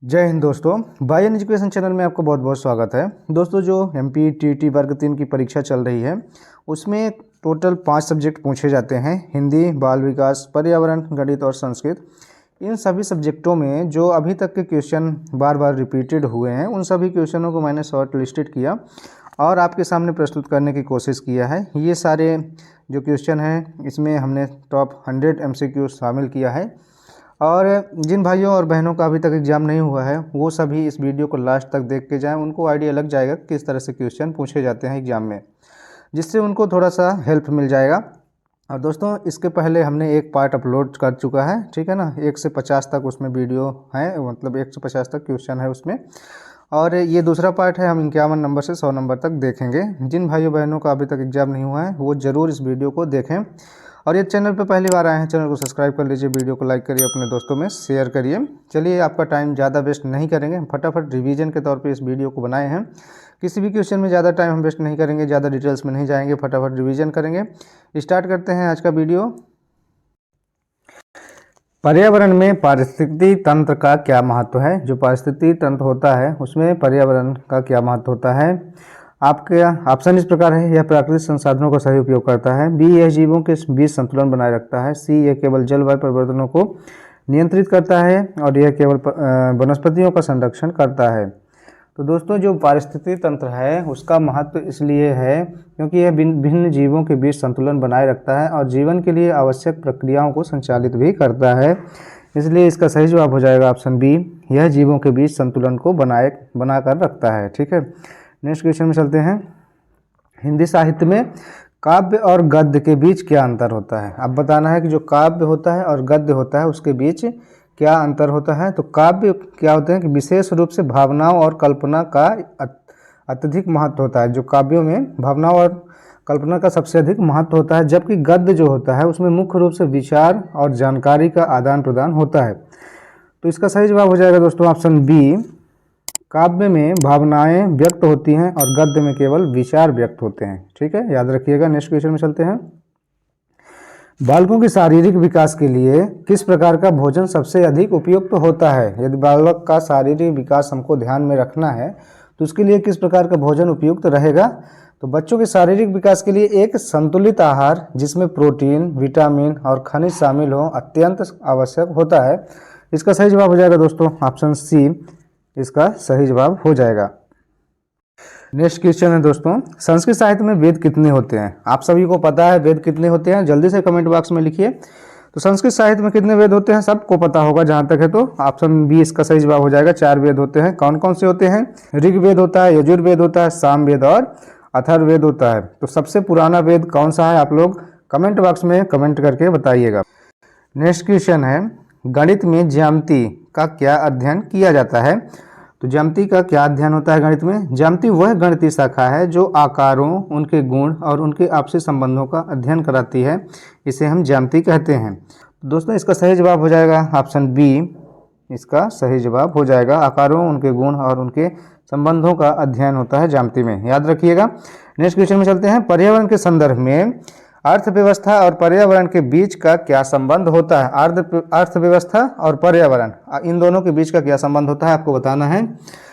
जय हिंद दोस्तों, Bayern education channel में आपका बहुत बहुत स्वागत है। दोस्तों, जो एमपी टीटी वर्ग 3 की परीक्षा चल रही है उसमें टोटल 5 सब्जेक्ट पूछे जाते हैं। हिंदी, बाल विकास, पर्यावरण, गणित और संस्कृत। इन सभी सब्जेक्टों में जो अभी तक के क्वेश्चन बार बार रिपीटेड हुए हैं उन सभी क्वेश्चनों को मैंने शॉर्ट लिस्टेड किया और आपके सामने प्रस्तुत करने की कोशिश किया है। ये सारे जो क्वेश्चन हैं इसमें हमने टॉप 100 MCQ शामिल किया है और जिन भाइयों और बहनों का अभी तक एग्ज़ाम नहीं हुआ है वो सभी इस वीडियो को लास्ट तक देख के जाएं। उनको आइडिया लग जाएगा किस तरह से क्वेश्चन पूछे जाते हैं एग्ज़ाम में, जिससे उनको थोड़ा सा हेल्प मिल जाएगा। और दोस्तों, इसके पहले हमने एक पार्ट अपलोड कर चुका है, ठीक है ना। 1 से 50 तक उसमें वीडियो है, मतलब 1 से 50 तक क्वेश्चन है उसमें, और ये दूसरा पार्ट है। हम 51 नंबर से 100 नंबर तक देखेंगे। जिन भाइयों बहनों का अभी तक एग्ज़ाम नहीं हुआ है वो ज़रूर इस वीडियो को देखें। और ये चैनल पे पहली बार आए हैं, चैनल को सब्सक्राइब कर लीजिए, वीडियो को लाइक करिए, अपने दोस्तों में शेयर करिए। चलिए, आपका टाइम ज़्यादा वेस्ट नहीं करेंगे, फटाफट रिवीजन के तौर पे इस वीडियो को बनाए हैं। किसी भी क्वेश्चन में ज़्यादा टाइम हम वेस्ट नहीं करेंगे, ज़्यादा डिटेल्स में नहीं जाएंगे, फटाफट रिवीजन करेंगे। स्टार्ट करते हैं आज का वीडियो। पर्यावरण में पारिस्थितिकी तंत्र का क्या महत्व है। जो पारिस्थितिकी तंत्र होता है उसमें पर्यावरण का क्या महत्व होता है। आपके ऑप्शन इस प्रकार है: यह प्राकृतिक संसाधनों का सही उपयोग करता है। बी, यह जीवों के बीच संतुलन बनाए रखता है। सी, यह केवल जलवायु परिवर्तनों को नियंत्रित करता है। और यह केवल वनस्पतियों का संरक्षण करता है। तो दोस्तों, जो पारिस्थितिकी तंत्र है उसका महत्व इसलिए है क्योंकि यह भिन्न जीवों के बीच संतुलन बनाए रखता है और जीवन के लिए आवश्यक प्रक्रियाओं को संचालित भी करता है। इसलिए इसका सही जवाब हो जाएगा ऑप्शन बी, यह जीवों के बीच संतुलन को बनाकर रखता है। ठीक है, नेक्स्ट क्वेश्चन में चलते हैं। हिंदी साहित्य में काव्य और गद्य के बीच क्या अंतर होता है। अब बताना है कि जो काव्य होता है और गद्य होता है उसके बीच क्या अंतर होता है। तो काव्य क्या होते हैं कि विशेष रूप से भावनाओं और कल्पना का अत्यधिक महत्व होता है। जो काव्यों में भावनाओं और कल्पना का सबसे अधिक महत्व होता है, जबकि गद्य जो होता है उसमें मुख्य रूप से विचार और जानकारी का आदान प्रदान होता है। तो इसका सही जवाब हो जाएगा दोस्तों ऑप्शन बी, काव्य में भावनाएं व्यक्त होती हैं और गद्य में केवल विचार व्यक्त होते हैं। ठीक है, याद रखिएगा। नेक्स्ट क्वेश्चन में चलते हैं। बालकों के शारीरिक विकास के लिए किस प्रकार का भोजन सबसे अधिक उपयुक्त होता है। यदि बालक का शारीरिक विकास हमको ध्यान में रखना है तो उसके लिए किस प्रकार का भोजन उपयुक्त रहेगा। तो बच्चों के शारीरिक विकास के लिए एक संतुलित आहार जिसमें प्रोटीन, विटामिन और खनिज शामिल हो अत्यंत आवश्यक होता है। इसका सही जवाब हो जाएगा दोस्तों ऑप्शन सी, इसका सही जवाब हो जाएगा। नेक्स्ट क्वेश्चन है दोस्तों, संस्कृत साहित्य में वेद कितने होते हैं। आप सभी को पता है वेद कितने होते हैं, जल्दी से कमेंट बॉक्स में लिखिए। तो संस्कृत साहित्य में कितने वेद होते हैं सबको पता होगा जहां तक है, तो ऑप्शन बी इसका सही जवाब हो जाएगा। 4 वेद होते हैं। कौन कौन से होते हैं? ऋग्वेद होता है, यजुर्वेद होता है, सामवेद और अथर्ववेद होता है। तो सबसे पुराना वेद कौन सा है, आप लोग कमेंट बॉक्स में कमेंट करके बताइएगा। नेक्स्ट क्वेश्चन है, गणित में ज्यामिति का क्या अध्ययन किया जाता है। तो ज्यामिति का क्या अध्ययन होता है गणित में। ज्यामिति वह गणितीय शाखा है जो आकारों, उनके गुण और उनके आपसी संबंधों का अध्ययन कराती है। इसे हम ज्यामिति कहते हैं। दोस्तों, इसका सही जवाब हो जाएगा ऑप्शन बी, इसका सही जवाब हो जाएगा। आकारों, उनके गुण और उनके संबंधों का अध्ययन होता है ज्यामिति में, याद रखिएगा। नेक्स्ट क्वेश्चन में चलते हैं। पर्यावरण के संदर्भ में अर्थव्यवस्था और पर्यावरण के बीच का क्या संबंध होता है। अर्थव्यवस्था और पर्यावरण, इन दोनों के बीच का क्या संबंध होता है आपको बताना है।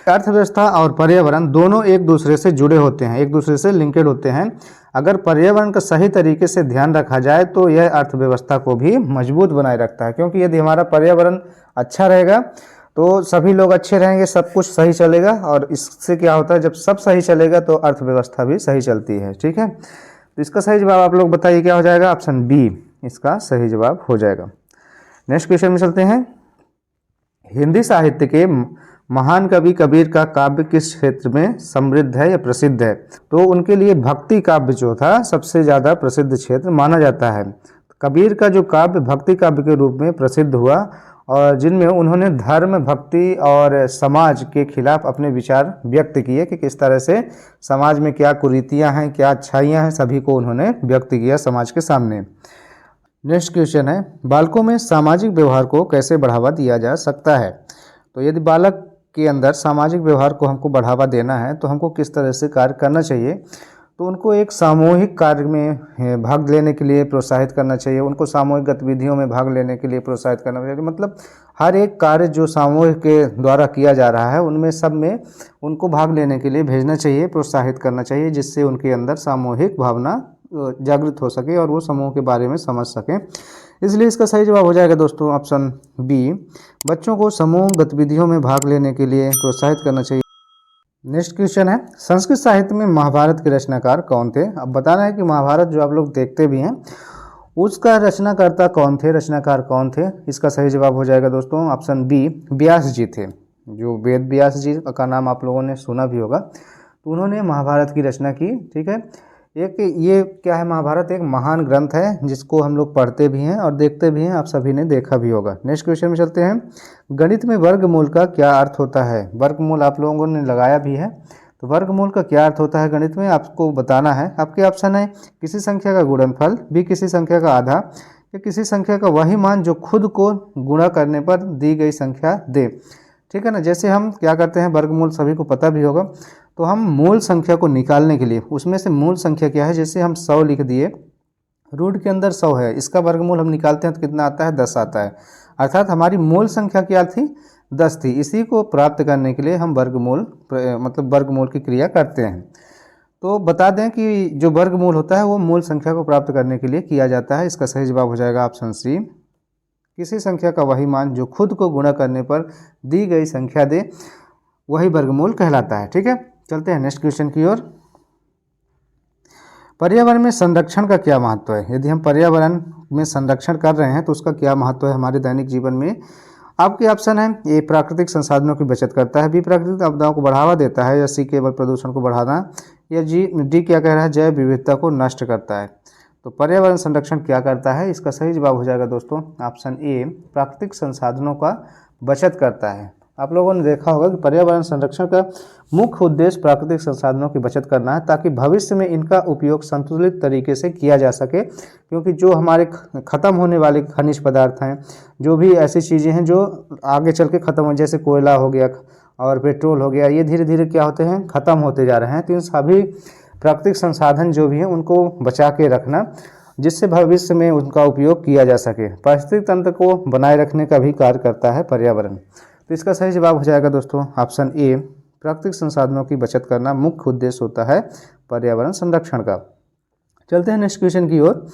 अर्थव्यवस्था और पर्यावरण दोनों एक दूसरे से जुड़े होते हैं, एक दूसरे से लिंकेड होते हैं। अगर पर्यावरण का सही तरीके से ध्यान रखा जाए तो यह अर्थव्यवस्था को भी मजबूत बनाए रखता है, क्योंकि यदि हमारा पर्यावरण अच्छा रहेगा तो सभी लोग अच्छे रहेंगे, सब कुछ सही चलेगा। और इससे क्या होता है, जब सब सही चलेगा तो अर्थव्यवस्था भी सही चलती है। ठीक है, तो इसका सही जवाब आप लोग बताइए क्या हो जाएगा। ऑप्शन बी इसका सही जवाब हो जाएगा। नेक्स्ट क्वेश्चन में चलते हैं। हिंदी साहित्य के महान कवि कबीर का काव्य किस क्षेत्र में समृद्ध है या प्रसिद्ध है। तो उनके लिए भक्ति काव्य जो था सबसे ज़्यादा प्रसिद्ध क्षेत्र माना जाता है। कबीर का जो काव्य भक्ति काव्य के रूप में प्रसिद्ध हुआ और जिनमें उन्होंने धर्म, भक्ति और समाज के खिलाफ अपने विचार व्यक्त किए कि किस तरह से समाज में क्या कुरीतियां हैं, क्या अच्छाइयां हैं, सभी को उन्होंने व्यक्त किया समाज के सामने। नेक्स्ट क्वेश्चन है, बालकों में सामाजिक व्यवहार को कैसे बढ़ावा दिया जा सकता है। तो यदि बालक के अंदर सामाजिक व्यवहार को हमको बढ़ावा देना है तो हमको किस तरह से कार्य करना चाहिए। तो उनको एक सामूहिक कार्य में भाग लेने के लिए प्रोत्साहित करना चाहिए, उनको सामूहिक गतिविधियों में भाग लेने के लिए प्रोत्साहित करना चाहिए। मतलब हर एक कार्य जो सामूहिक के द्वारा किया जा रहा है उनमें सब में उनको भाग लेने के लिए भेजना चाहिए, प्रोत्साहित करना चाहिए, जिससे उनके अंदर सामूहिक भावना जागृत हो सके और वो समूह के बारे में समझ सकें। इसलिए इसका सही जवाब हो जाएगा दोस्तों ऑप्शन बी, बच्चों को समूह गतिविधियों में भाग लेने के लिए प्रोत्साहित करना चाहिए। नेक्स्ट क्वेश्चन है, संस्कृत साहित्य में महाभारत के रचनाकार कौन थे? अब बताना है कि महाभारत जो आप लोग देखते भी हैं उसका रचनाकर्ता कौन थे, रचनाकार कौन थे। इसका सही जवाब हो जाएगा दोस्तों ऑप्शन बी, व्यास जी थे। जो वेद व्यास जी का नाम आप लोगों ने सुना भी होगा, तो उन्होंने महाभारत की रचना की। ठीक है, एक ये क्या है, महाभारत एक महान ग्रंथ है जिसको हम लोग पढ़ते भी हैं और देखते भी हैं, आप सभी ने देखा भी होगा। नेक्स्ट क्वेश्चन में चलते हैं, गणित में वर्गमूल का क्या अर्थ होता है? वर्गमूल आप लोगों ने लगाया भी है, तो वर्गमूल का क्या अर्थ होता है गणित में आपको बताना है। आपके ऑप्शन है किसी संख्या का गुणनफल, बी किसी संख्या का आधा, या किसी संख्या का वही मान जो खुद को गुणा करने पर दी गई संख्या दे। ठीक है ना, जैसे हम क्या करते हैं, वर्गमूल सभी को पता भी होगा, तो हम मूल संख्या को निकालने के लिए, उसमें से मूल संख्या क्या है, जैसे हम 100 लिख दिए, रूट के अंदर 100 है, इसका वर्गमूल हम निकालते हैं तो कितना आता है, 10 आता है। अर्थात हमारी मूल संख्या क्या थी, 10 थी। इसी को प्राप्त करने के लिए हम वर्गमूल मतलब वर्गमूल की क्रिया करते हैं। तो बता दें कि जो वर्गमूल होता है वो मूल संख्या को प्राप्त करने के लिए किया जाता है। इसका सही जवाब हो जाएगा ऑप्शन सी, किसी संख्या का वही मान जो खुद को गुणा करने पर दी गई संख्या दे, वही वर्गमूल कहलाता है। ठीक है, चलते हैं नेक्स्ट क्वेश्चन की ओर। पर्यावरण में संरक्षण का क्या महत्व है? यदि हम पर्यावरण में संरक्षण कर रहे हैं तो उसका क्या महत्व है हमारे दैनिक जीवन में? आपके ऑप्शन है, ए प्राकृतिक संसाधनों की बचत करता है, बी प्राकृतिक आपदाओं को बढ़ावा देता है, या सी केवल प्रदूषण को बढ़ाना, या डी क्या कह रहा है, जैव विविधता को नष्ट करता है। तो पर्यावरण संरक्षण क्या करता है? इसका सही जवाब हो जाएगा दोस्तों ऑप्शन ए, प्राकृतिक संसाधनों का बचत करता है। आप लोगों ने देखा होगा कि पर्यावरण संरक्षण का मुख्य उद्देश्य प्राकृतिक संसाधनों की बचत करना है, ताकि भविष्य में इनका उपयोग संतुलित तरीके से किया जा सके। क्योंकि जो हमारे ख़त्म होने वाले खनिज पदार्थ हैं, जो भी ऐसी चीज़ें हैं जो आगे चल के ख़त्म हो, जैसे कोयला हो गया और पेट्रोल हो गया, ये धीरे धीरे क्या होते हैं, ख़त्म होते जा रहे हैं। तो इन सभी प्राकृतिक संसाधन जो भी हैं उनको बचा के रखना, जिससे भविष्य में उनका उपयोग किया जा सके। पारिस्थितिक तंत्र को बनाए रखने का भी कार्य करता है पर्यावरण। तो इसका सही जवाब हो जाएगा दोस्तों ऑप्शन ए, प्राकृतिक संसाधनों की बचत करना मुख्य उद्देश्य होता है पर्यावरण संरक्षण का। चलते हैं नेक्स्ट क्वेश्चन की ओर।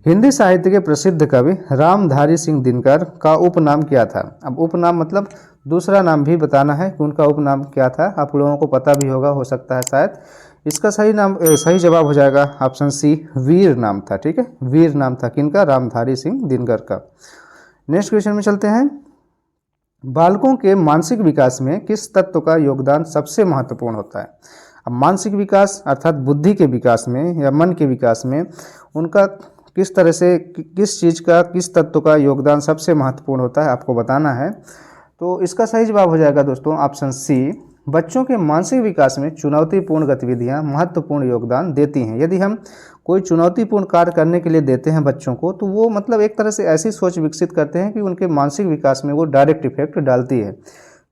हिंदी साहित्य के प्रसिद्ध कवि रामधारी सिंह दिनकर का उपनाम क्या था? अब उपनाम मतलब दूसरा नाम भी बताना है कि उनका उपनाम क्या था। आप लोगों को पता भी होगा, हो सकता है शायद। इसका सही जवाब हो जाएगा ऑप्शन सी, वीर नाम था। ठीक है, वीर नाम था किनका, रामधारी सिंह दिनकर का। नेक्स्ट क्वेश्चन में चलते हैं, बालकों के मानसिक विकास में किस तत्व का योगदान सबसे महत्वपूर्ण होता है? अब मानसिक विकास अर्थात बुद्धि के विकास में या मन के विकास में उनका किस तरह से, किस चीज़ का, किस तत्व का योगदान सबसे महत्वपूर्ण होता है, आपको बताना है। तो इसका सही जवाब हो जाएगा दोस्तों ऑप्शन सी, बच्चों के मानसिक विकास में चुनौतीपूर्ण गतिविधियां महत्वपूर्ण योगदान देती हैं। यदि हम कोई चुनौतीपूर्ण कार्य करने के लिए देते हैं बच्चों को, तो वो मतलब एक तरह से ऐसी सोच विकसित करते हैं कि उनके मानसिक विकास में वो डायरेक्ट इफेक्ट डालती है,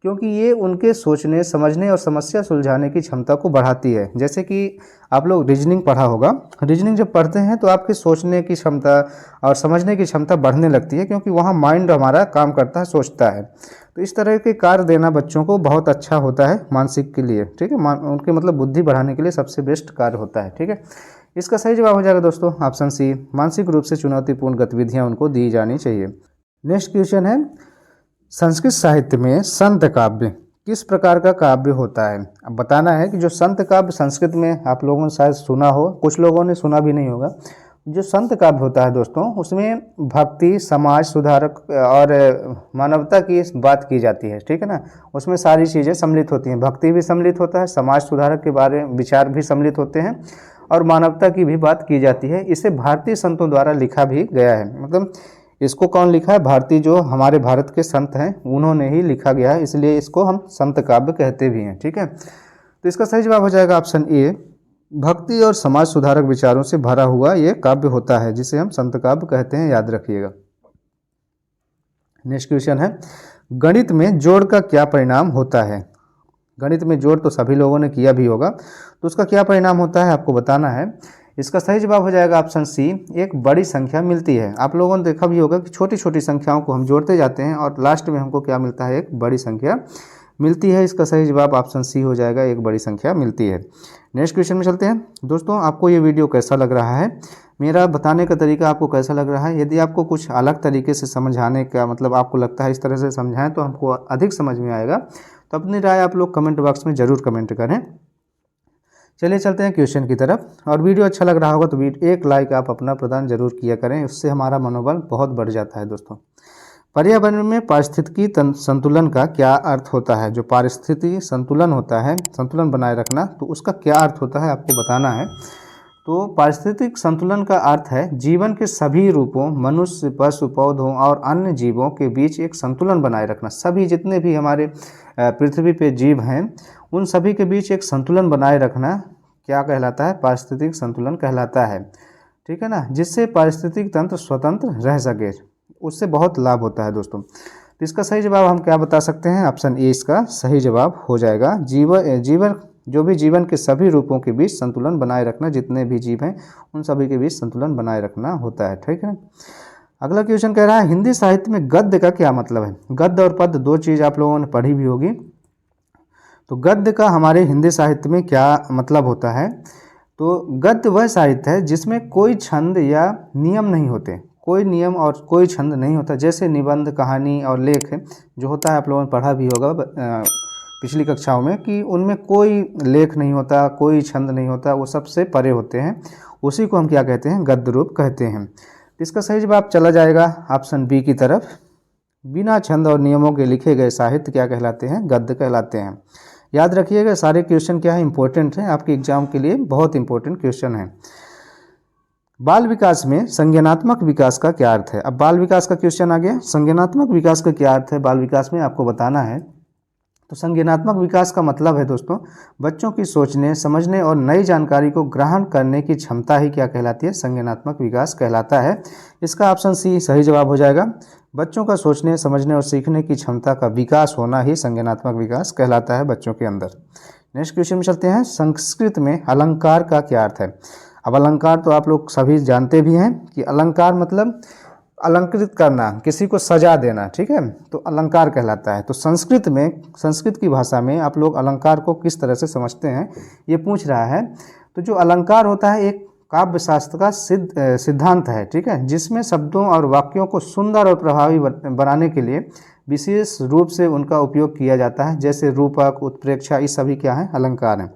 क्योंकि ये उनके सोचने, समझने और समस्या सुलझाने की क्षमता को बढ़ाती है। जैसे कि आप लोग रीजनिंग पढ़ा होगा, रीजनिंग जब पढ़ते हैं तो आपकी सोचने की क्षमता और समझने की क्षमता बढ़ने लगती है, क्योंकि वहाँ माइंड हमारा काम करता है, सोचता है। तो इस तरह के कार्य देना बच्चों को बहुत अच्छा होता है मानसिक के लिए। ठीक है, उनके मतलब बुद्धि बढ़ाने के लिए सबसे बेस्ट कार्य होता है। ठीक है, इसका सही जवाब हो जाएगा दोस्तों ऑप्शन सी, मानसिक रूप से चुनौतीपूर्ण गतिविधियां उनको दी जानी चाहिए। नेक्स्ट क्वेश्चन है, संस्कृत साहित्य में संत काव्य किस प्रकार का काव्य होता है? अब बताना है कि जो संत काव्य संस्कृत में आप लोगों ने शायद सुना हो, कुछ लोगों ने सुना भी नहीं होगा। जो संत काव्य होता है दोस्तों, उसमें भक्ति, समाज सुधारक और मानवता की बात की जाती है। ठीक है ना, उसमें सारी चीज़ें सम्मिलित होती हैं। भक्ति भी सम्मिलित होता है, समाज सुधारक के बारे में विचार भी सम्मिलित होते हैं, और मानवता की भी बात की जाती है। इसे भारतीय संतों द्वारा लिखा भी गया है। मतलब इसको कौन लिखा है? भारतीय जो हमारे भारत के संत हैं उन्होंने ही लिखा गया है, इसलिए इसको हम संत काव्य कहते भी हैं। ठीक है, तो इसका सही जवाब हो जाएगा ऑप्शन ए, भक्ति और समाज सुधारक विचारों से भरा हुआ ये काव्य होता है, जिसे हम संत काव्य कहते हैं, याद रखिएगा। नेक्स्ट क्वेश्चन है, गणित में जोड़ का क्या परिणाम होता है? गणित में जोड़ तो सभी लोगों ने किया भी होगा, तो उसका क्या परिणाम होता है आपको बताना है। इसका सही जवाब हो जाएगा ऑप्शन सी, एक बड़ी संख्या मिलती है। आप लोगों ने देखा भी होगा कि छोटी छोटी संख्याओं को हम जोड़ते जाते हैं और लास्ट में हमको क्या मिलता है, एक बड़ी संख्या मिलती है। इसका सही जवाब ऑप्शन सी हो जाएगा, एक बड़ी संख्या मिलती है। नेक्स्ट क्वेश्चन में चलते हैं। दोस्तों, आपको ये वीडियो कैसा लग रहा है, मेरा बताने का तरीका आपको कैसा लग रहा है? यदि आपको कुछ अलग तरीके से समझाने का मतलब आपको लगता है इस तरह से समझाएं तो हमको अधिक समझ में आएगा, तो अपनी राय आप लोग कमेंट बॉक्स में ज़रूर कमेंट करें। चलिए चलते हैं क्वेश्चन की तरफ। और वीडियो अच्छा लग रहा होगा तो एक लाइक आप अपना प्रदान जरूर किया करें, उससे हमारा मनोबल बहुत बढ़ जाता है। दोस्तों, पर्यावरण में पारिस्थितिकी संतुलन का क्या अर्थ होता है? जो पारिस्थितिकी संतुलन होता है, संतुलन बनाए रखना, तो उसका क्या अर्थ होता है आपको बताना है। तो पारिस्थितिक संतुलन का अर्थ है जीवन के सभी रूपों, मनुष्य, पशु, पौधों और अन्य जीवों के बीच एक संतुलन बनाए रखना। सभी जितने भी हमारे पृथ्वी पे जीव हैं उन सभी के बीच एक संतुलन बनाए रखना क्या कहलाता है? पारिस्थितिक संतुलन कहलाता है। ठीक है ना, जिससे पारिस्थितिक तंत्र स्वतंत्र रह सके, उससे बहुत लाभ होता है। दोस्तों, तो इसका सही जवाब हम क्या बता सकते हैं? ऑप्शन ए इसका सही जवाब हो जाएगा। जीवन जो भी जीवन के सभी रूपों के बीच संतुलन बनाए रखना, जितने भी जीव हैं उन सभी के बीच संतुलन बनाए रखना होता है। ठीक है। अगला क्वेश्चन कह रहा है हिंदी साहित्य में गद्य का क्या मतलब है? गद्य और पद्य दो चीज़ आप लोगों ने पढ़ी भी होगी। तो गद्य का हमारे हिंदी साहित्य में क्या मतलब होता है? तो गद्य वह साहित्य है जिसमें कोई छंद या नियम नहीं होते, कोई नियम और कोई छंद नहीं होता। जैसे निबंध, कहानी और लेख जो होता है, आप लोगों ने पढ़ा भी होगा पिछली कक्षाओं में कि उनमें कोई लेख नहीं होता, कोई छंद नहीं होता, वो सबसे परे होते हैं। उसी को हम क्या कहते हैं? गद्य रूप कहते हैं। इसका सही जवाब चला जाएगा ऑप्शन बी की तरफ। बिना छंद और नियमों के लिखे गए साहित्य क्या कहलाते हैं? गद्य कहलाते हैं। याद रखिएगा, सारे क्वेश्चन क्या है, इंपॉर्टेंट हैं, आपके एग्जाम के लिए बहुत इंपॉर्टेंट क्वेश्चन है। बाल विकास में संज्ञानात्मक विकास का क्या अर्थ है? अब बाल विकास का क्वेश्चन आ गया। संज्ञानात्मक विकास का क्या अर्थ है बाल विकास में, आपको बताना है। तो संज्ञानात्मक विकास का मतलब है दोस्तों, बच्चों की सोचने, समझने और नई जानकारी को ग्रहण करने की क्षमता ही क्या कहलाती है? संज्ञानात्मक विकास कहलाता है। इसका ऑप्शन सी सही जवाब हो जाएगा। बच्चों का सोचने, समझने और सीखने की क्षमता का विकास होना ही संज्ञानात्मक विकास कहलाता है बच्चों के अंदर। नेक्स्ट क्वेश्चन में चलते हैं। संस्कृत में अलंकार का क्या अर्थ है? अब अलंकार तो आप लोग सभी जानते भी हैं कि अलंकार मतलब अलंकृत करना, किसी को सजा देना। ठीक है, तो अलंकार कहलाता है। तो संस्कृत में, संस्कृत की भाषा में आप लोग अलंकार को किस तरह से समझते हैं ये पूछ रहा है। तो जो अलंकार होता है एक काव्य शास्त्र का सिद्धांत है। ठीक है, जिसमें शब्दों और वाक्यों को सुंदर और प्रभावी बनाने के लिए विशेष रूप से उनका उपयोग किया जाता है। जैसे रूपक, उत्प्रेक्षा, ये सभी क्या है? अलंकार हैं।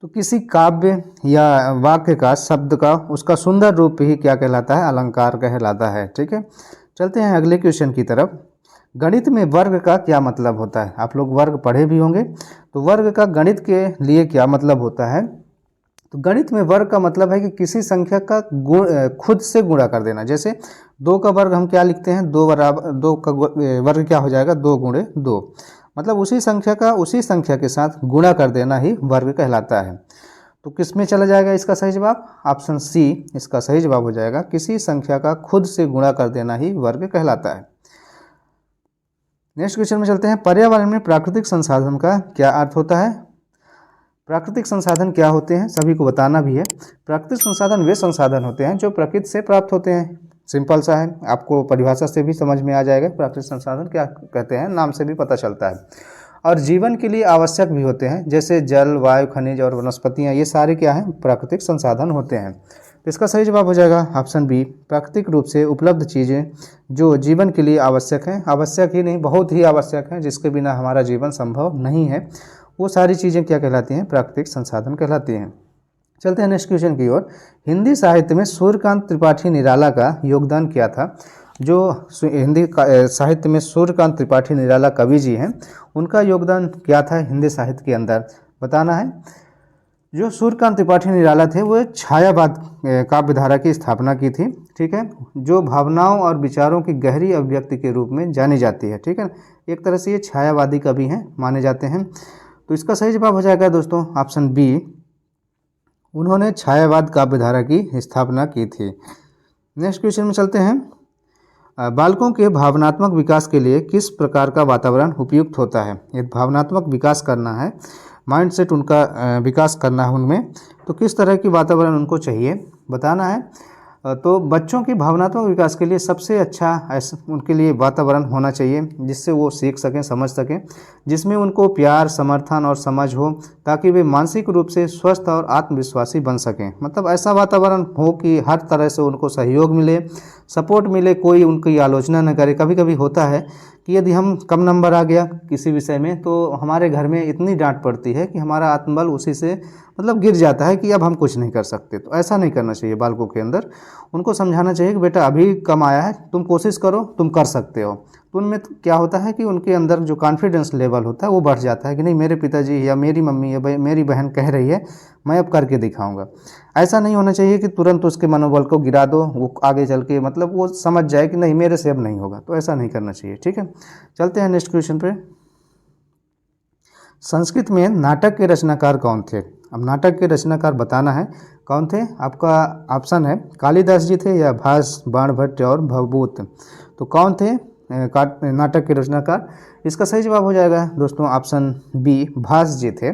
तो किसी काव्य या वाक्य का, शब्द का, उसका सुंदर रूप ही क्या कहलाता है? अलंकार कहलाता है। ठीक है, चलते हैं अगले क्वेश्चन की तरफ। गणित में वर्ग का क्या मतलब होता है? आप लोग वर्ग पढ़े भी होंगे, तो वर्ग का गणित के लिए क्या मतलब होता है? तो गणित में वर्ग का मतलब है कि किसी संख्या का खुद से गुणा कर देना। जैसे 2 का वर्ग हम क्या लिखते हैं? 2 बराबर 2 का वर्ग क्या हो जाएगा? 2 गुणे 2, मतलब उसी संख्या का उसी संख्या के साथ गुणा कर देना ही वर्ग कहलाता है। तो किस में चला जाएगा इसका सही जवाब? ऑप्शन सी इसका सही जवाब हो जाएगा। किसी संख्या का खुद से गुणा कर देना ही वर्ग कहलाता है। नेक्स्ट क्वेश्चन में चलते हैं। पर्यावरण में प्राकृतिक संसाधन का क्या अर्थ होता है? प्राकृतिक संसाधन क्या होते हैं सभी को बताना भी है। प्राकृतिक संसाधन वे संसाधन होते हैं जो प्रकृति से प्राप्त होते हैं। सिंपल सा है, आपको परिभाषा से भी समझ में आ जाएगा प्राकृतिक संसाधन क्या कहते हैं, नाम से भी पता चलता है। और जीवन के लिए आवश्यक भी होते हैं, जैसे जल, वायु, खनिज और वनस्पतियाँ, ये सारे क्या हैं? प्राकृतिक संसाधन होते हैं। तो इसका सही जवाब हो जाएगा ऑप्शन बी। प्राकृतिक रूप से उपलब्ध चीज़ें जो जीवन के लिए आवश्यक हैं, आवश्यक ही नहीं बहुत ही आवश्यक हैं, जिसके बिना हमारा जीवन संभव नहीं है, वो सारी चीज़ें क्या कहलाती हैं? प्राकृतिक संसाधन कहलाती हैं। चलते हैं नेक्स्ट क्वेश्चन की ओर। हिंदी साहित्य में सूर्यकांत त्रिपाठी निराला का योगदान क्या था? जो हिंदी साहित्य में सूर्यकांत त्रिपाठी निराला कवि जी हैं, उनका योगदान क्या था हिंदी साहित्य के अंदर, बताना है। जो सूर्यकांत त्रिपाठी निराला थे वो छायावाद काव्य धारा की स्थापना की थी। ठीक है, जो भावनाओं और विचारों की गहरी अभिव्यक्ति के रूप में जानी जाती है। ठीक है, एक तरह से ये छायावादी कवि हैं, माने जाते हैं। तो इसका सही जवाब हो जाएगा दोस्तों ऑप्शन बी। उन्होंने छायावाद काव्यधारा की स्थापना की थी। नेक्स्ट क्वेश्चन में चलते हैं। बालकों के भावनात्मक विकास के लिए किस प्रकार का वातावरण उपयुक्त होता है? यदि भावनात्मक विकास करना है, माइंडसेट उनका विकास करना है उनमें, तो किस तरह की वातावरण उनको चाहिए बताना है। तो बच्चों की भावनात्मक विकास के लिए सबसे अच्छा ऐसा उनके लिए वातावरण होना चाहिए जिससे वो सीख सकें, समझ सकें, जिसमें उनको प्यार, समर्थन और समझ हो, ताकि वे मानसिक रूप से स्वस्थ और आत्मविश्वासी बन सकें। मतलब ऐसा वातावरण हो कि हर तरह से उनको सहयोग मिले, सपोर्ट मिले, कोई उनकी आलोचना न करे। कभी कभी होता है कि यदि हम कम नंबर आ गया किसी विषय में तो हमारे घर में इतनी डांट पड़ती है कि हमारा आत्मबल उसी से मतलब गिर जाता है कि अब हम कुछ नहीं कर सकते। तो ऐसा नहीं करना चाहिए बालकों के अंदर। उनको समझाना चाहिए कि बेटा अभी कम आया है, तुम कोशिश करो, तुम कर सकते हो। तो उनमें क्या होता है कि उनके अंदर जो कॉन्फिडेंस लेवल होता है वो बढ़ जाता है कि नहीं, मेरे पिताजी या मेरी मम्मी या मेरी बहन कह रही है, मैं अब करके दिखाऊंगा। ऐसा नहीं होना चाहिए कि तुरंत उसके मनोबल को गिरा दो, वो आगे चल के मतलब वो समझ जाए कि नहीं मेरे से अब नहीं होगा। तो ऐसा नहीं करना चाहिए। ठीक है, चलते हैं नेक्स्ट क्वेश्चन पे। संस्कृत में नाटक के रचनाकार कौन थे? अब नाटक के रचनाकार बताना है कौन थे। आपका ऑप्शन है कालिदास जी थे या भास, बाणभट्ट और भवभूत। तो कौन थे नाटक के रचनाकार? इसका सही जवाब हो जाएगा दोस्तों ऑप्शन बी, भास जी थे।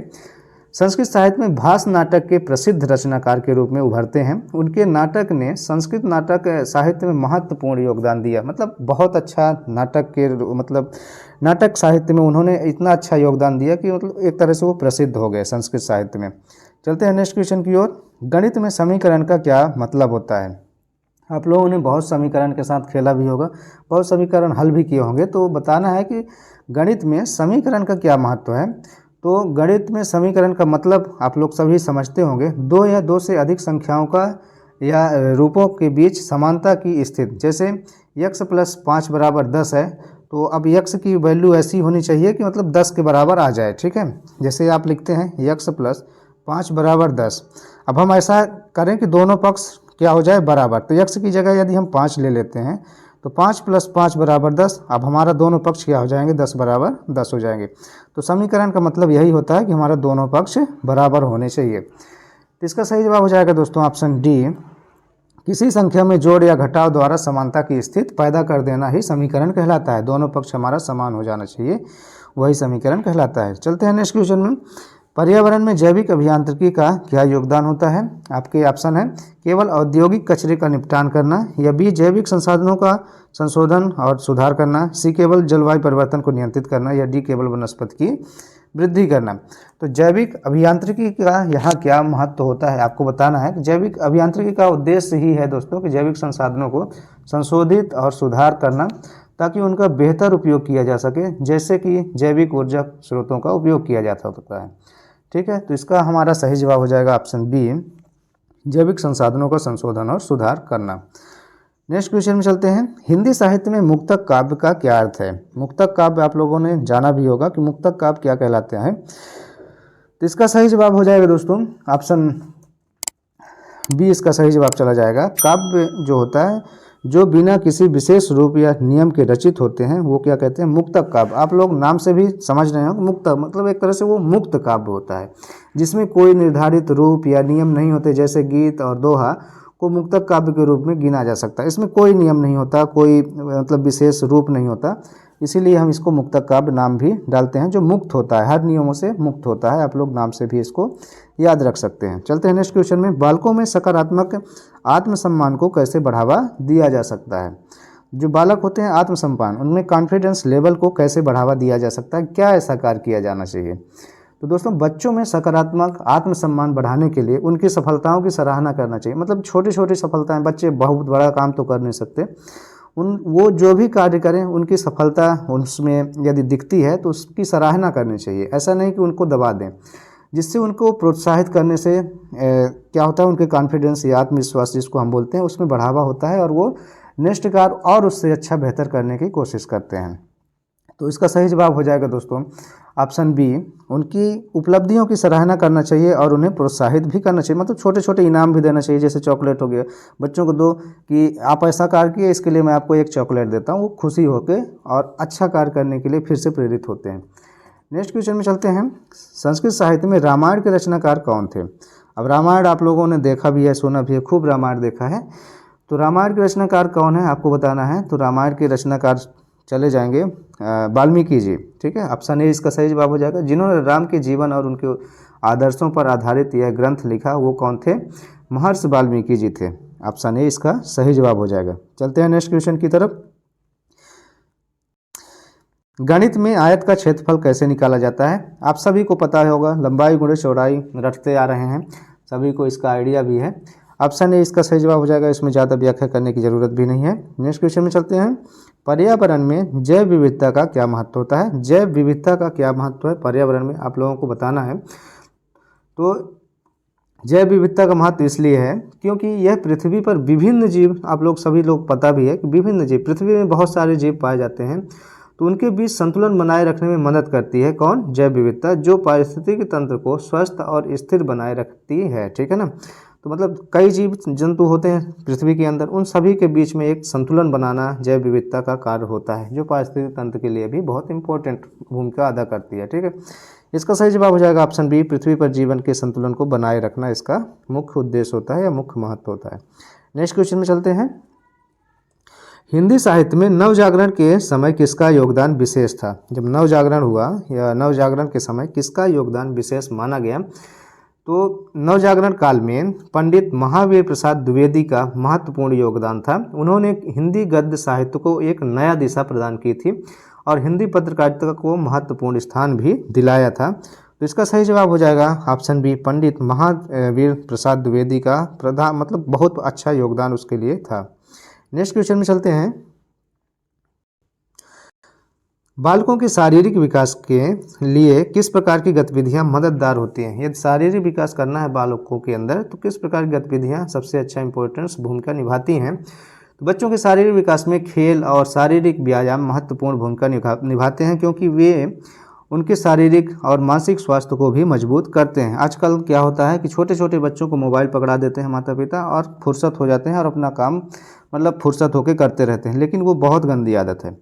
संस्कृत साहित्य में भास नाटक के प्रसिद्ध रचनाकार के रूप में उभरते हैं। उनके नाटक ने संस्कृत नाटक साहित्य में महत्वपूर्ण योगदान दिया। मतलब बहुत अच्छा नाटक के मतलब नाटक साहित्य में उन्होंने इतना अच्छा योगदान दिया कि मतलब एक तरह से वो प्रसिद्ध हो गए संस्कृत साहित्य में। चलते हैं नेक्स्ट क्वेश्चन की ओर। गणित में समीकरण का क्या मतलब होता है? आप लोगों ने बहुत समीकरण के साथ खेला भी होगा, बहुत समीकरण हल भी किए होंगे। तो बताना है कि गणित में समीकरण का क्या महत्व है। तो गणित में समीकरण का मतलब आप लोग सभी समझते होंगे, दो या दो से अधिक संख्याओं का या रूपों के बीच समानता की स्थिति। जैसे x + 5 = 10 है, तो अब x की वैल्यू ऐसी होनी चाहिए कि मतलब 10 के बराबर आ जाए। ठीक है, जैसे आप लिखते हैं x + 5 = 10। अब हम ऐसा करें कि दोनों पक्ष क्या हो जाए बराबर। तो x की जगह यदि हम 5 ले लेते हैं तो 5 + 5 = 10। अब हमारा दोनों पक्ष क्या हो जाएंगे, 10 = 10 हो जाएंगे। तो समीकरण का मतलब यही होता है कि हमारा दोनों पक्ष बराबर होने चाहिए। तो इसका सही जवाब हो जाएगा दोस्तों ऑप्शन डी, किसी संख्या में जोड़ या घटाव द्वारा समानता की स्थिति पैदा कर देना ही समीकरण कहलाता है। दोनों पक्ष हमारा समान हो जाना चाहिए, वही समीकरण कहलाता है। चलते हैं नेक्स्ट क्वेश्चन में। पर्यावरण में जैविक अभियांत्रिकी का क्या योगदान होता है? आपके ऑप्शन है केवल औद्योगिक कचरे का निपटान करना, या बी जैविक संसाधनों का संशोधन और सुधार करना, सी केवल जलवायु परिवर्तन को नियंत्रित करना, या डी केवल वनस्पति की वृद्धि करना। तो जैविक अभियांत्रिकी का यहाँ क्या महत्व होता है आपको बताना है। जैविक अभियांत्रिकी का उद्देश्य ही है दोस्तों कि जैविक संसाधनों को संशोधित और सुधार करना ताकि उनका बेहतर उपयोग किया जा सके, जैसे कि जैविक ऊर्जा स्रोतों का उपयोग किया जा सकता है। ठीक है, तो इसका हमारा सही जवाब हो जाएगा ऑप्शन बी, जैविक संसाधनों का संशोधन और सुधार करना। नेक्स्ट क्वेश्चन में चलते हैं। हिंदी साहित्य में मुक्तक काव्य का क्या अर्थ है? मुक्तक काव्य आप लोगों ने जाना भी होगा कि मुक्तक काव्य क्या कहलाते हैं। तो इसका सही जवाब हो जाएगा दोस्तों ऑप्शन बी, इसका सही जवाब चला जाएगा। काव्य जो होता है जो बिना किसी विशेष रूप या नियम के रचित होते हैं वो क्या कहते हैं, मुक्तक काव्य। आप लोग नाम से भी समझ रहे हो, मुक्तक मतलब एक तरह से वो मुक्त काव्य होता है जिसमें कोई निर्धारित रूप या नियम नहीं होते। जैसे गीत और दोहा को मुक्तक काव्य के रूप में गिना जा सकता है। इसमें कोई नियम नहीं होता, कोई मतलब विशेष रूप नहीं होता, इसीलिए हम इसको मुक्तक काव्य नाम भी डालते हैं, जो मुक्त होता है, हर नियमों से मुक्त होता है। आप लोग नाम से भी इसको याद रख सकते हैं। चलते हैं नेक्स्ट क्वेश्चन में। बालकों में सकारात्मक आत्मसम्मान को कैसे बढ़ावा दिया जा सकता है? जो बालक होते हैं आत्मसम्मान, उनमें कॉन्फिडेंस लेवल को कैसे बढ़ावा दिया जा सकता है, क्या ऐसा कार्य किया जाना चाहिए? तो दोस्तों बच्चों में सकारात्मक आत्मसम्मान बढ़ाने के लिए उनकी सफलताओं की सराहना करना चाहिए। मतलब छोटी छोटी सफलताएं, बच्चे बहुत बड़ा काम तो कर नहीं सकते, वो जो भी कार्य करें उनकी सफलता उसमें यदि दिखती है तो उसकी सराहना करनी चाहिए। ऐसा नहीं कि उनको दबा दें, जिससे उनको प्रोत्साहित करने से क्या होता है, उनके कॉन्फिडेंस या आत्मविश्वास जिसको हम बोलते हैं उसमें बढ़ावा होता है और वो नेक्स्ट कार्य और उससे अच्छा बेहतर करने की कोशिश करते हैं। तो इसका सही जवाब हो जाएगा दोस्तों ऑप्शन बी, उनकी उपलब्धियों की सराहना करना चाहिए और उन्हें प्रोत्साहित भी करना चाहिए। मतलब छोटे छोटे इनाम भी देना चाहिए, जैसे चॉकलेट हो गया, बच्चों को दो कि आप ऐसा कार्य किए इसके लिए मैं आपको एक चॉकलेट देता हूँ। वो खुशी होकर और अच्छा कार्य करने के लिए फिर से प्रेरित होते हैं। नेक्स्ट क्वेश्चन में चलते हैं। संस्कृत साहित्य में रामायण के रचनाकार कौन थे? अब रामायण आप लोगों ने देखा भी है, सुना भी है, खूब रामायण देखा है। तो रामायण के रचनाकार कौन है आपको बताना है। तो रामायण के रचनाकार चले जाएंगे वाल्मीकि जी। ठीक है, ऑप्शन ए इसका सही जवाब हो जाएगा। जिन्होंने राम के जीवन और उनके आदर्शों पर आधारित यह ग्रंथ लिखा वो कौन थे? महर्षि वाल्मीकि जी थे। ऑप्शन ए इसका सही जवाब हो जाएगा। चलते हैं नेक्स्ट क्वेश्चन की तरफ। गणित में आयत का क्षेत्रफल कैसे निकाला जाता है? आप सभी को पता होगा, लंबाई गुणे चौड़ाई रटते आ रहे हैं, सभी को इसका आइडिया भी है। ऑप्शन ए इसका सही जवाब हो जाएगा, इसमें ज़्यादा व्याख्या करने की जरूरत भी नहीं है। नेक्स्ट क्वेश्चन में चलते हैं। पर्यावरण में जैव विविधता का क्या महत्व होता है? जैव विविधता का क्या महत्व है पर्यावरण में, आप लोगों को बताना है। तो जैव विविधता का महत्व इसलिए है क्योंकि यह पृथ्वी पर विभिन्न जीव, आप लोग सभी लोग पता भी है कि विभिन्न जीव, पृथ्वी में बहुत सारे जीव पाए जाते हैं, तो उनके बीच संतुलन बनाए रखने में मदद करती है। कौन? जैव विविधता, जो पारिस्थितिकी तंत्र को स्वस्थ और स्थिर बनाए रखती है। ठीक है ना, तो मतलब कई जीव जंतु होते हैं पृथ्वी के अंदर, उन सभी के बीच में एक संतुलन बनाना जैव विविधता का कार्य होता है, जो पारिस्थितिकी तंत्र के लिए भी बहुत इंपॉर्टेंट भूमिका अदा करती है। ठीक है, इसका सही जवाब हो जाएगा ऑप्शन बी, पृथ्वी पर जीवन के संतुलन को बनाए रखना इसका मुख्य उद्देश्य होता है या मुख्य महत्व होता है। नेक्स्ट क्वेश्चन में चलते हैं। हिंदी साहित्य में नवजागरण के समय किसका योगदान विशेष था? जब नवजागरण हुआ या नवजागरण के समय किसका योगदान विशेष माना गया? तो नवजागरण काल में पंडित महावीर प्रसाद द्विवेदी का महत्वपूर्ण योगदान था। उन्होंने हिंदी गद्य साहित्य को एक नया दिशा प्रदान की थी और हिंदी पत्रकारिता को महत्वपूर्ण स्थान भी दिलाया था। तो इसका सही जवाब हो जाएगा ऑप्शन बी, पंडित महावीर प्रसाद द्विवेदी का मतलब बहुत अच्छा योगदान उसके लिए था। नेक्स्ट क्वेश्चन में चलते हैं। बालकों के शारीरिक विकास के लिए किस प्रकार की गतिविधियां मददगार होती हैं? यदि शारीरिक विकास करना है बालकों के अंदर तो किस प्रकार की गतिविधियां सबसे अच्छा इंपॉर्टेंस भूमिका निभाती हैं? तो बच्चों के शारीरिक विकास में खेल और शारीरिक व्यायाम महत्वपूर्ण भूमिका निभाते हैं, क्योंकि वे उनके शारीरिक और मानसिक स्वास्थ्य को भी मजबूत करते हैं। आजकल क्या होता है कि छोटे छोटे बच्चों को मोबाइल पकड़ा देते हैं माता पिता और फुर्सत हो जाते हैं और अपना काम मतलब फुर्सत होकर करते रहते हैं, लेकिन वो बहुत गंदी आदत है।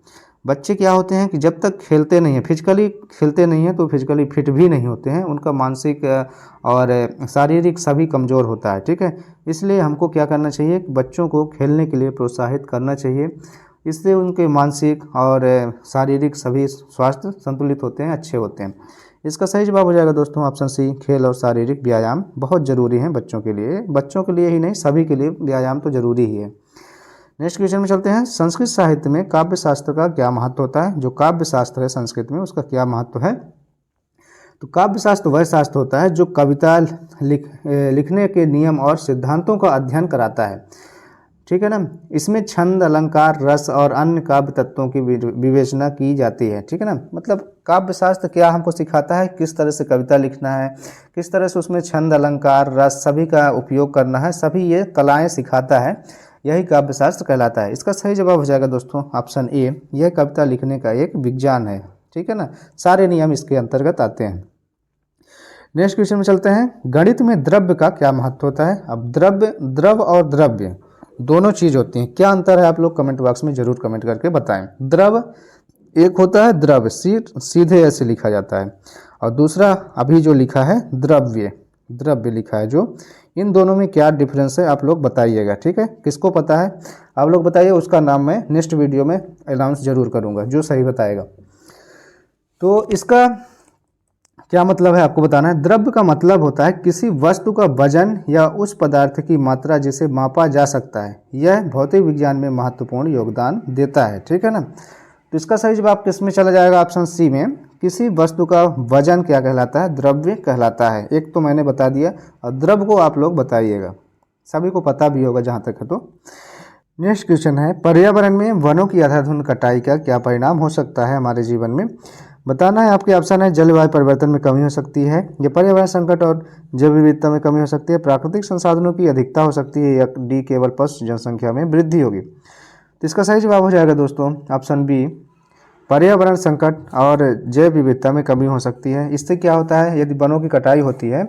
बच्चे क्या होते हैं कि जब तक खेलते नहीं हैं, फिजिकली खेलते नहीं हैं, तो फिजिकली फिट भी नहीं होते हैं, उनका मानसिक और शारीरिक सभी कमज़ोर होता है। ठीक है, इसलिए हमको क्या करना चाहिए कि बच्चों को खेलने के लिए प्रोत्साहित करना चाहिए। इससे उनके मानसिक और शारीरिक सभी स्वास्थ्य संतुलित होते हैं, अच्छे होते हैं। इसका सही जवाब हो जाएगा दोस्तों ऑप्शन सी, खेल और शारीरिक व्यायाम बहुत ज़रूरी हैं बच्चों के लिए ही नहीं, सभी के लिए व्यायाम तो ज़रूरी ही है। नेक्स्ट क्वेश्चन में चलते हैं। संस्कृत साहित्य में काव्य शास्त्र का क्या महत्व होता है? जो काव्य शास्त्र है संस्कृत में उसका क्या महत्व है? तो काव्य शास्त्र वह शास्त्र होता है जो कविता लिखने के नियम और सिद्धांतों का अध्ययन कराता है। ठीक है ना, इसमें छंद, अलंकार, रस और अन्य काव्य तत्वों की विवेचना की जाती है। ठीक है ना, मतलब काव्य शास्त्र क्या हमको सिखाता है, किस तरह से कविता लिखना है, किस तरह से उसमें छंद, अलंकार, रस सभी का उपयोग करना है, सभी ये कलाएं सिखाता है, यही काव्य शास्त्र कहलाता है। इसका सही जवाब हो जाएगा दोस्तों ऑप्शन ए, यह कविता लिखने का एक विज्ञान है। ठीक है ना, सारे नियम इसके अंतर्गत आते हैं। नेक्स्ट क्वेश्चन में चलते हैं। गणित में द्रव्य का क्या महत्व होता है? अब द्रव और द्रव्य दोनों चीज होती हैं, क्या अंतर है आप लोग कमेंट बॉक्स में जरूर कमेंट करके बताएं। द्रव एक होता है द्रव, सीधे ऐसे लिखा जाता है, और दूसरा अभी जो लिखा है द्रव्य लिखा है। जो इन दोनों में क्या डिफरेंस है आप लोग बताइएगा। ठीक है, किसको पता है आप लोग बताइए, उसका नाम मैं नेक्स्ट वीडियो में अनाउंस जरूर करूंगा जो सही बताएगा। तो इसका क्या मतलब है आपको बताना है। द्रव्य का मतलब होता है किसी वस्तु का वजन या उस पदार्थ की मात्रा जिसे मापा जा सकता है। यह भौतिक विज्ञान में महत्वपूर्ण योगदान देता है। ठीक है ना, तो इसका सही जवाब किस में चला जाएगा ऑप्शन सी में। किसी वस्तु का वजन क्या कहलाता है? द्रव्य कहलाता है। एक तो मैंने बता दिया, और द्रव्य को आप लोग बताइएगा, सभी को पता भी होगा जहाँ तक है। तो नेक्स्ट क्वेश्चन है। पर्यावरण में वनों की अंधाधुंध कटाई का क्या परिणाम हो सकता है हमारे जीवन में? बताना है। आपके ऑप्शन है जलवायु परिवर्तन में कमी हो सकती है, या पर्यावरण संकट और जैव विविधता में कमी हो सकती है, प्राकृतिक संसाधनों की अधिकता हो सकती है, या डी केवल पशु जनसंख्या में वृद्धि होगी। तो इसका सही जवाब हो जाएगा दोस्तों ऑप्शन बी, पर्यावरण संकट और जैव विविधता में कमी हो सकती है। इससे क्या होता है, यदि वनों की कटाई होती है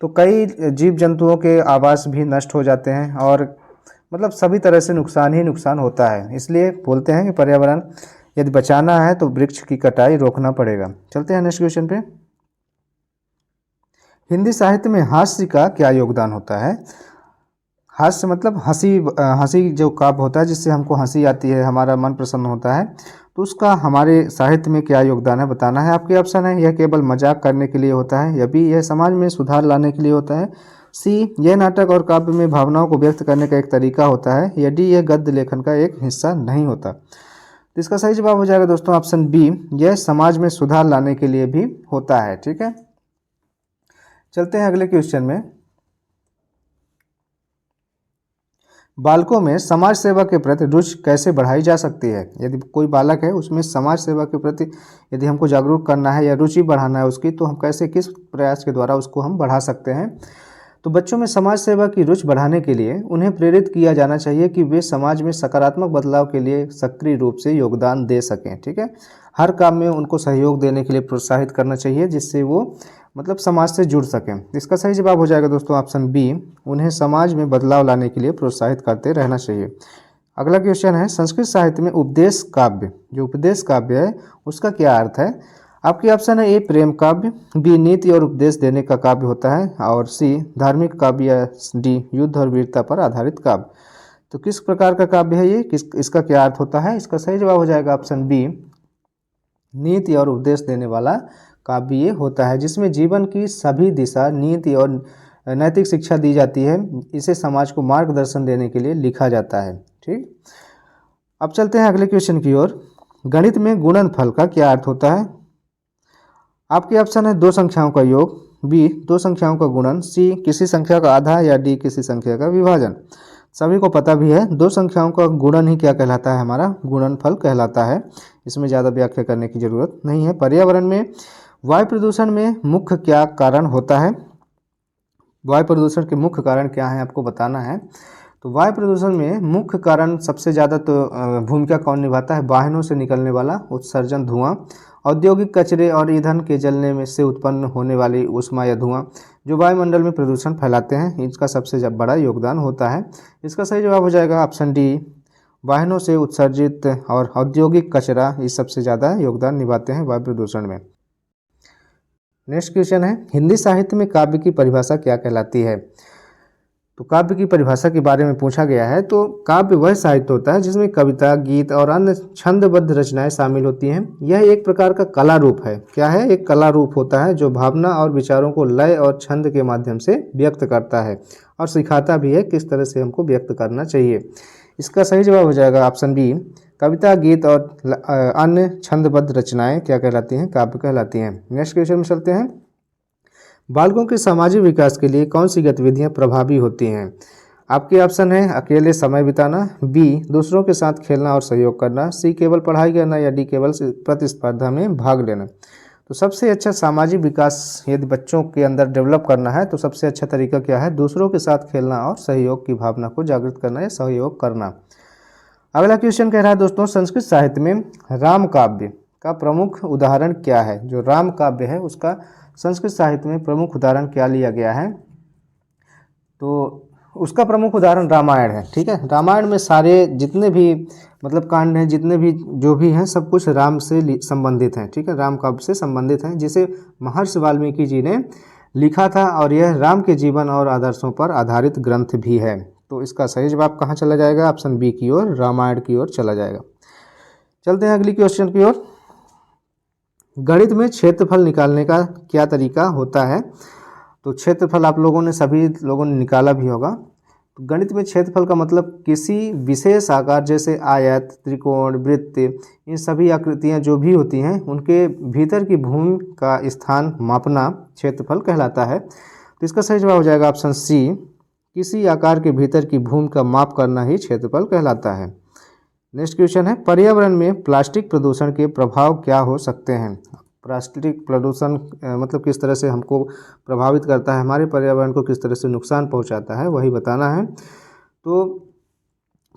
तो कई जीव जंतुओं के आवास भी नष्ट हो जाते हैं, और मतलब सभी तरह से नुकसान ही नुकसान होता है। इसलिए बोलते हैं कि पर्यावरण यदि बचाना है तो वृक्ष की कटाई रोकना पड़ेगा। चलते हैं नेक्स्ट क्वेश्चन पे। हिंदी साहित्य में हास्य का क्या योगदान होता है? हास्य मतलब हंसी जो काव्य होता है जिससे हमको हंसी आती है, हमारा मन प्रसन्न होता है, तो उसका हमारे साहित्य में क्या योगदान है बताना है। आपके ऑप्शन है, यह केवल मजाक करने के लिए होता है, या बी, यह समाज में सुधार लाने के लिए होता है, सी, यह नाटक और काव्य में भावनाओं को व्यक्त करने का एक तरीका होता है, या डी, यह गद्य लेखन का एक हिस्सा नहीं होता। तो इसका सही जवाब हो जाएगा दोस्तों ऑप्शन बी, यह समाज में सुधार लाने के लिए भी होता है। ठीक है, चलते हैं अगले क्वेश्चन में। बालकों में समाज सेवा के प्रति रुचि कैसे बढ़ाई जा सकती है? यदि कोई बालक है उसमें समाज सेवा के प्रति यदि हमको जागरूक करना है या रुचि बढ़ाना है उसकी, तो हम कैसे, किस प्रयास के द्वारा उसको हम बढ़ा सकते हैं? तो बच्चों में समाज सेवा की रुचि बढ़ाने के लिए उन्हें प्रेरित किया जाना चाहिए कि वे समाज में सकारात्मक बदलाव के लिए सक्रिय रूप से योगदान दे सकें। ठीक है, हर काम में उनको सहयोग देने के लिए प्रोत्साहित करना चाहिए, जिससे वो मतलब समाज से जुड़ सकें। इसका सही जवाब हो जाएगा दोस्तों ऑप्शन बी, उन्हें समाज में बदलाव लाने के लिए प्रोत्साहित करते रहना चाहिए। अगला क्वेश्चन है, संस्कृत साहित्य में उपदेश काव्य, जो उपदेश काव्य है उसका क्या अर्थ है? आपके ऑप्शन है, ए प्रेम काव्य, बी नीति और उपदेश देने का काव्य होता है, और सी धार्मिक काव्य, या डी युद्ध और वीरता पर आधारित काव्य। तो किस प्रकार का काव्य है ये, इसका क्या अर्थ होता है? इसका सही जवाब हो जाएगा ऑप्शन बी, नीति और उपदेश देने वाला काव्य ये होता है, जिसमें जीवन की सभी दिशा, नीति और नैतिक शिक्षा दी जाती है। इसे समाज को मार्गदर्शन देने के लिए लिखा जाता है। ठीक, अब चलते हैं अगले क्वेश्चन की ओर। गणित में गुणनफल का क्या अर्थ होता है? आपके ऑप्शन है, दो संख्याओं का योग, बी दो संख्याओं का गुणन, सी किसी संख्या का आधा, या डी किसी संख्या का विभाजन। सभी को पता भी है दो संख्याओं का गुणन ही क्या कहलाता है, हमारा गुणनफल कहलाता है। इसमें ज़्यादा व्याख्या करने की जरूरत नहीं है। पर्यावरण में वायु प्रदूषण में मुख्य क्या कारण होता है? वायु प्रदूषण के मुख्य कारण क्या है आपको बताना है। तो वायु प्रदूषण में मुख्य कारण सबसे ज़्यादा तो भूमिका कौन निभाता है? वाहनों से निकलने वाला उत्सर्जन धुआं, औद्योगिक कचरे और ईंधन के जलने में से उत्पन्न होने वाली ऊष्मा या धुआं, जो वायुमंडल में प्रदूषण फैलाते हैं, इसका सबसे बड़ा योगदान होता है। इसका सही जवाब हो जाएगा ऑप्शन डी, वाहनों से उत्सर्जित और औद्योगिक कचरा ये सबसे ज़्यादा योगदान निभाते हैं वायु प्रदूषण में। नेक्स्ट क्वेश्चन है, हिंदी साहित्य में काव्य की परिभाषा क्या कहलाती है? तो काव्य की परिभाषा के बारे में पूछा गया है। तो काव्य वह साहित्य होता है जिसमें कविता, गीत और अन्य छंदबद्ध रचनाएं शामिल होती हैं। यह एक प्रकार का कला रूप है। क्या है? एक कला रूप होता है जो भावना और विचारों को लय और छंद के माध्यम से व्यक्त करता है और सिखाता भी है किस तरह से हमको व्यक्त करना चाहिए। इसका सही जवाब हो जाएगा ऑप्शन बी, कविता, गीत और अन्य छंदबद्ध रचनाएं क्या कहलाती हैं? काव्य कहलाती हैं। नेक्स्ट क्वेश्चन में चलते हैं। बालकों के सामाजिक विकास के लिए कौन सी गतिविधियां प्रभावी होती हैं? आपके ऑप्शन है, अकेले समय बिताना, बी दूसरों के साथ खेलना और सहयोग करना, सी केवल पढ़ाई करना, या डी केवल प्रतिस्पर्धा में भाग लेना। तो सबसे अच्छा सामाजिक विकास यदि बच्चों के अंदर डेवलप करना है तो सबसे अच्छा तरीका क्या है? दूसरों के साथ खेलना और सहयोग की भावना को जागृत करना या सहयोग करना। अगला क्वेश्चन कह रहा है दोस्तों, संस्कृत साहित्य में राम काव्य का प्रमुख उदाहरण क्या है? जो राम काव्य है उसका संस्कृत साहित्य में प्रमुख उदाहरण क्या लिया गया है? तो उसका प्रमुख उदाहरण रामायण है। ठीक है, रामायण में सारे जितने भी मतलब कांड हैं, जितने भी जो भी हैं, सब कुछ राम से संबंधित हैं। ठीक है, राम काव्य से संबंधित हैं, जिसे महर्षि वाल्मीकि जी ने लिखा था, और यह राम के जीवन और आदर्शों पर आधारित ग्रंथ भी है। तो इसका सही जवाब कहाँ चला जाएगा? ऑप्शन बी की ओर, रामायण की ओर चला जाएगा। चलते हैं अगली क्वेश्चन की ओर। गणित में क्षेत्रफल निकालने का क्या तरीका होता है? तो क्षेत्रफल आप लोगों ने, सभी लोगों ने निकाला भी होगा। तो गणित में क्षेत्रफल का मतलब किसी विशेष आकार, जैसे आयत, त्रिकोण, वृत्त, इन सभी आकृतियां जो भी होती हैं उनके भीतर की भूमि का स्थान मापना क्षेत्रफल कहलाता है। तो इसका सही जवाब हो जाएगा ऑप्शन सी, किसी आकार के भीतर की भूमि का माप करना ही क्षेत्रफल कहलाता है। नेक्स्ट क्वेश्चन है, पर्यावरण में प्लास्टिक प्रदूषण के प्रभाव क्या हो सकते हैं? प्लास्टिक प्रदूषण मतलब किस तरह से हमको प्रभावित करता है, हमारे पर्यावरण को किस तरह से नुकसान पहुंचाता है, वही बताना है। तो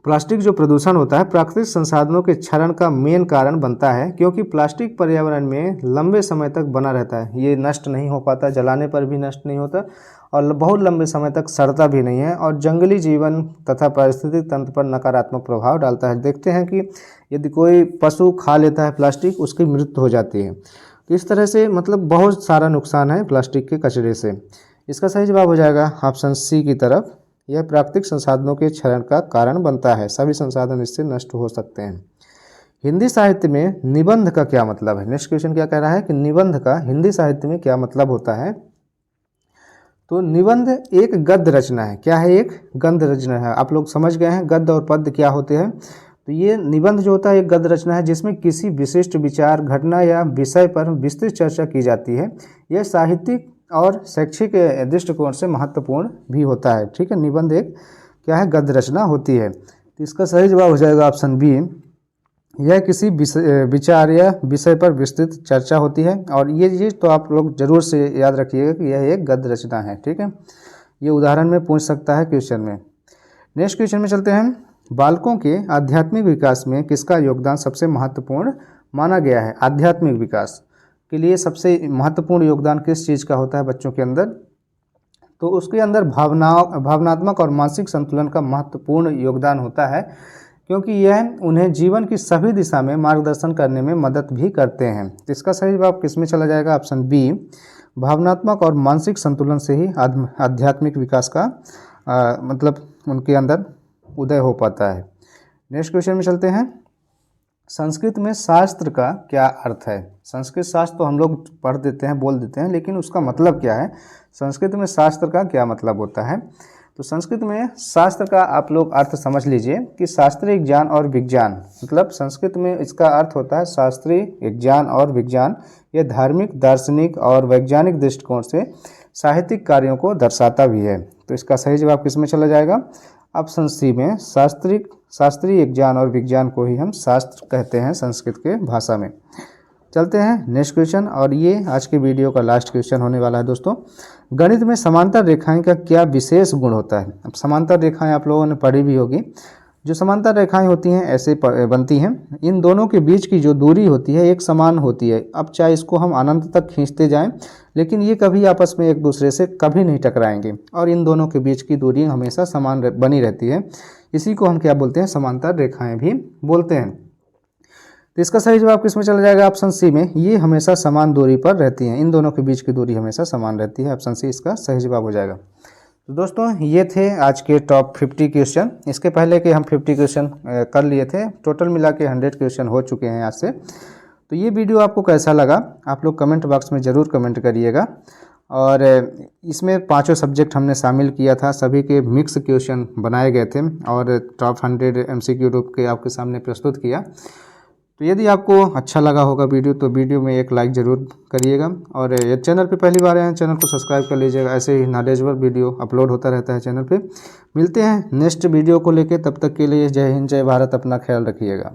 प्लास्टिक जो प्रदूषण होता है प्राकृतिक संसाधनों के क्षरण का मेन कारण बनता है, क्योंकि प्लास्टिक पर्यावरण में लंबे समय तक बना रहता है। ये नष्ट नहीं हो पाता, जलाने पर भी नष्ट नहीं होता और बहुत लंबे समय तक सड़ता भी नहीं है, और जंगली जीवन तथा पारिस्थितिक तंत्र पर नकारात्मक प्रभाव डालता है। देखते हैं कि यदि कोई पशु खा लेता है प्लास्टिक, उसकी मृत्यु हो जाती है। तो इस तरह से मतलब बहुत सारा नुकसान है प्लास्टिक के कचरे से। इसका सही जवाब हो जाएगा ऑप्शन सी की तरफ, यह प्राकृतिक संसाधनों के क्षरण का कारण बनता है। सभी संसाधन इससे नष्ट हो सकते हैं। हिंदी साहित्य में निबंध का क्या मतलब है। नेक्स्ट क्वेश्चन क्या कह रहा है कि निबंध का हिंदी साहित्य में क्या मतलब होता है। तो निबंध एक गद्य रचना है। क्या है? एक गद्य रचना है। आप लोग समझ गए हैं गद्य और पद्य क्या होते हैं। तो ये निबंध जो होता है एक गद्य रचना है जिसमें किसी विशिष्ट विचार, घटना या विषय पर विस्तृत चर्चा की जाती है। यह साहित्यिक और शैक्षिक दृष्टिकोण से महत्वपूर्ण भी होता है। ठीक है, निबंध एक क्या है? गद्य रचना होती है। तो इसका सही जवाब हो जाएगा ऑप्शन बी। यह किसी विचार या विषय पर विस्तृत चर्चा होती है। और ये चीज़ तो आप लोग जरूर से याद रखिएगा कि यह एक गद्य रचना है। ठीक है, ये उदाहरण में पूछ सकता है क्वेश्चन में। नेक्स्ट क्वेश्चन में चलते हैं। बालकों के आध्यात्मिक विकास में किसका योगदान सबसे महत्वपूर्ण माना गया है। आध्यात्मिक विकास के लिए सबसे महत्वपूर्ण योगदान किस चीज़ का होता है बच्चों के अंदर? तो उसके अंदर भावनात्मक और मानसिक संतुलन का महत्वपूर्ण योगदान होता है, क्योंकि यह उन्हें जीवन की सभी दिशा में मार्गदर्शन करने में मदद भी करते हैं। तो इसका सही जवाब किस में चला जाएगा? ऑप्शन बी, भावनात्मक और मानसिक संतुलन से ही आध्यात्मिक विकास का मतलब उनके अंदर उदय हो पाता है। नेक्स्ट क्वेश्चन में चलते हैं। संस्कृत में शास्त्र का क्या अर्थ है। संस्कृत शास्त्र तो हम लोग पढ़ देते हैं, बोल देते हैं, लेकिन उसका मतलब क्या है? संस्कृत में शास्त्र का क्या मतलब होता है? तो संस्कृत में शास्त्र का आप लोग अर्थ समझ लीजिए कि शास्त्रीय ज्ञान और विज्ञान, मतलब संस्कृत में इसका अर्थ होता है शास्त्रीय ज्ञान और विज्ञान। यह धार्मिक, दार्शनिक और वैज्ञानिक दृष्टिकोण से साहित्यिक कार्यों को दर्शाता भी है। तो इसका सही जवाब किस में चला जाएगा? ऑप्शन सी में, शास्त्रीय ज्ञान और विज्ञान को ही हम शास्त्र कहते हैं संस्कृत के भाषा में। चलते हैं नेक्स्ट क्वेश्चन, और ये आज के वीडियो का लास्ट क्वेश्चन होने वाला है दोस्तों। गणित में समांतर रेखाएं का क्या विशेष गुण होता है। अब समांतर रेखाएं आप लोगों ने पढ़ी भी होगी। जो समांतर रेखाएं होती हैं ऐसे बनती हैं, इन दोनों के बीच की जो दूरी होती है एक समान होती है। अब चाहे इसको हम अनंत तक खींचते जाएं, लेकिन ये कभी आपस में एक दूसरे से कभी नहीं टकराएंगे, और इन दोनों के बीच की दूरी हमेशा समान बनी रहती है। इसी को हम क्या बोलते हैं? समांतर रेखाएं भी बोलते हैं। तो इसका सही जवाब किस में चला जाएगा? ऑप्शन सी में, ये हमेशा समान दूरी पर रहती हैं। इन दोनों के बीच की दूरी हमेशा समान रहती है। ऑप्शन सी इसका सही जवाब हो जाएगा। तो दोस्तों ये थे आज के टॉप 50 क्वेश्चन। इसके पहले के हम 50 क्वेश्चन कर लिए थे, टोटल मिला के 100 क्वेश्चन हो चुके हैं आज से। तो ये वीडियो आपको कैसा लगा आप लोग कमेंट बॉक्स में ज़रूर कमेंट करिएगा। और इसमें पांचों सब्जेक्ट हमने शामिल किया था, सभी के मिक्स क्वेश्चन बनाए गए थे और टॉप 100 MCQ रूप के आपके सामने प्रस्तुत किया। तो यदि आपको अच्छा लगा होगा वीडियो तो वीडियो में एक लाइक ज़रूर करिएगा, और ये चैनल पे पहली बार आए हैं चैनल को सब्सक्राइब कर लीजिएगा। ऐसे ही नॉलेजेबल वीडियो अपलोड होता रहता है चैनल पे। मिलते हैं नेक्स्ट वीडियो को लेके, तब तक के लिए जय हिंद, जय भारत, अपना ख्याल रखिएगा।